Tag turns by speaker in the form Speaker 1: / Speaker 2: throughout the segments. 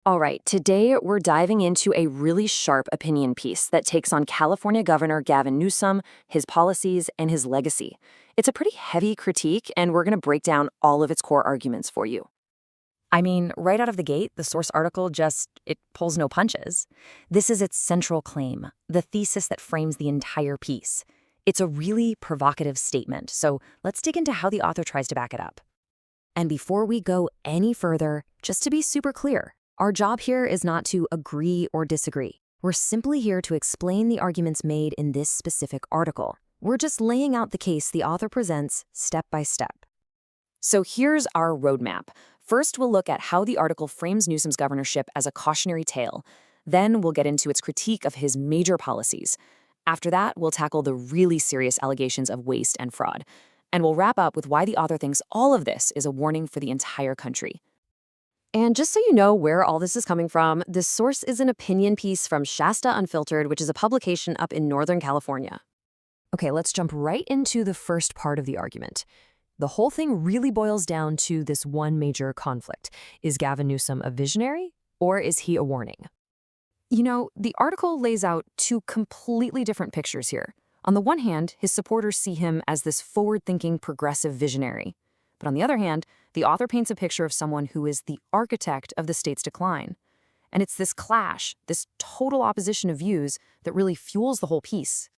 Speaker 1: All right, today we're diving into a really sharp opinion piece that takes on California Governor Gavin Newsom, his policies, and his legacy. It's a pretty heavy critique, and we're going to break down all of its core arguments for you.
Speaker 2: I mean, right out of the gate, the source article it pulls no punches. This is its central claim, the thesis that frames the entire piece. It's a really provocative statement, so let's dig into how the author tries to back it up. And before we go any further, just to be super clear, our job here is not to agree or disagree. We're simply here to explain the arguments made in this specific article. We're just laying out the case the author presents step by step.
Speaker 1: So here's our roadmap. First, we'll look at how the article frames Newsom's governorship as a cautionary tale. Then we'll get into its critique of his major policies. After that, we'll tackle the really serious allegations of waste and fraud. And we'll wrap up with why the author thinks all of this is a warning for the entire country. And just so you know where all this is coming from, this source is an opinion piece from Shasta Unfiltered, which is a publication up in Northern California.
Speaker 2: Okay, let's jump right into the first part of the argument. The whole thing really boils down to this one major conflict. Is Gavin Newsom a visionary, or is he a warning? You know, the article lays out two completely different pictures here. On the one hand, his supporters see him as this forward-thinking progressive visionary. But on the other hand, the author paints a picture of someone who is the architect of the state's decline. And it's this clash, this total opposition of views, that really fuels the whole piece.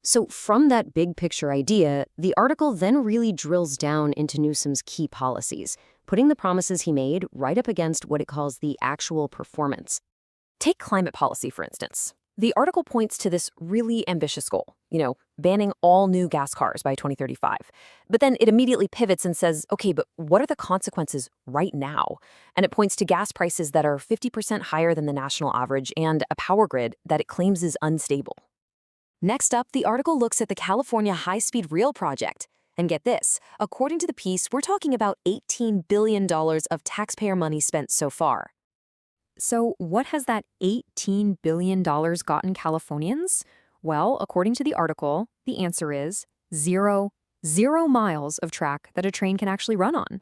Speaker 1: So from that big picture idea, the article then really drills down into Newsom's key policies, putting the promises he made right up against what it calls the actual performance. Take climate policy, for instance. The article points to this really ambitious goal, banning all new gas cars by 2035. But then it immediately pivots and says, okay, but what are the consequences right now? And it points to gas prices that are 50% higher than the national average and a power grid that it claims is unstable. Next up, the article looks at the California High-Speed Rail project. And get this, according to the piece, we're talking about $18 billion of taxpayer money spent so far.
Speaker 2: So what has that $18 billion gotten Californians? Well, according to the article, the answer is zero miles of track that a train can actually run on.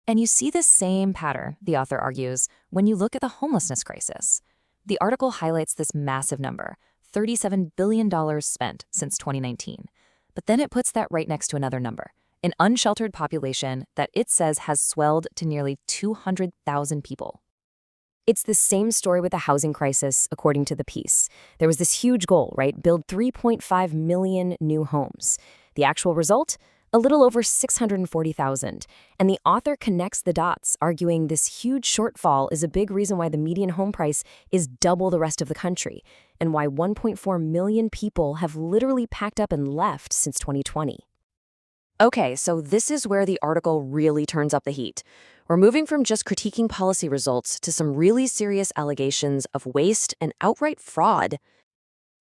Speaker 2: And you see this same pattern, the author argues, when you look at the homelessness crisis. The article highlights this massive number, $37 billion spent since 2019. But then it puts that right next to another number, an unsheltered population that it says has swelled to nearly 200,000 people.
Speaker 1: It's the same story with the housing crisis, according to the piece. There was this huge goal, right? Build 3.5 million new homes. The actual result? A little over 640,000. And the author connects the dots, arguing this huge shortfall is a big reason why the median home price is double the rest of the country, and why 1.4 million people have literally packed up and left since 2020. Okay, so this is where the article really turns up the heat. We're moving from just critiquing policy results to some really serious allegations of waste and outright fraud.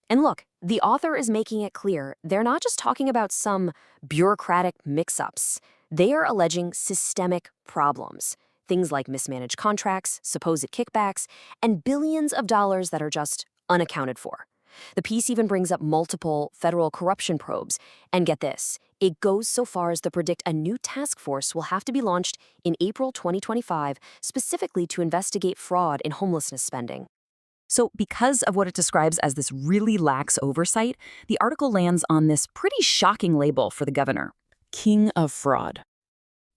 Speaker 1: And look, the author is making it clear they're not just talking about some bureaucratic mix-ups. They are alleging systemic problems. Things like mismanaged contracts, supposed kickbacks, and billions of dollars that are just unaccounted for. The piece even brings up multiple federal corruption probes. And get this, it goes so far as to predict a new task force will have to be launched in April 2025, specifically to investigate fraud in homelessness spending.
Speaker 2: So because of what it describes as this really lax oversight, the article lands on this pretty shocking label for the governor, King of Fraud.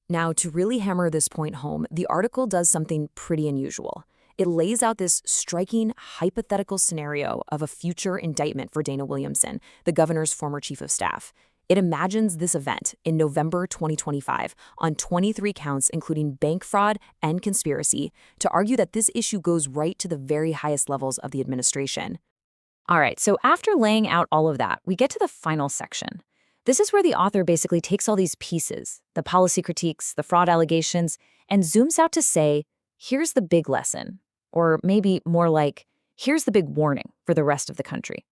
Speaker 2: Now, to really hammer this point home, the article does something pretty unusual. It lays out this striking hypothetical scenario of a future indictment for Dana Williamson, the governor's former chief of staff. It imagines this event in November 2025 on 23 counts, including bank fraud and conspiracy, to argue that this issue goes right to the very highest levels of the administration. All right, so after laying out all of that, we get to the final section. This is where the author basically takes all these pieces, the policy critiques, the fraud allegations, and zooms out to say, here's the big lesson. Or maybe more like, here's the big warning for the rest of the country.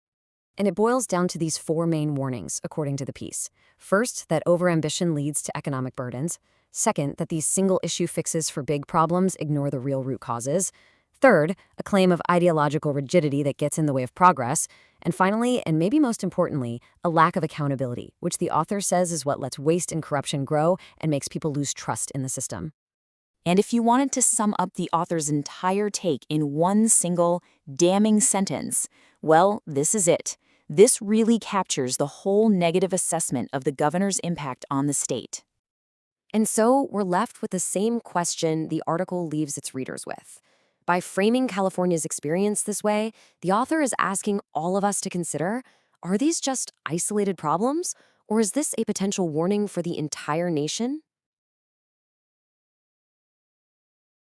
Speaker 1: And it boils down to these four main warnings, according to the piece. First, that overambition leads to economic burdens. Second, that these single-issue fixes for big problems ignore the real root causes. Third, a claim of ideological rigidity that gets in the way of progress. And finally, and maybe most importantly, a lack of accountability, which the author says is what lets waste and corruption grow and makes people lose trust in the system.
Speaker 2: And if you wanted to sum up the author's entire take in one single, damning sentence, well, this is it. This really captures the whole negative assessment of the governor's impact on the state.
Speaker 1: And so we're left with the same question the article leaves its readers with. By framing California's experience this way, the author is asking all of us to consider, are these just isolated problems, or is this a potential warning for the entire nation?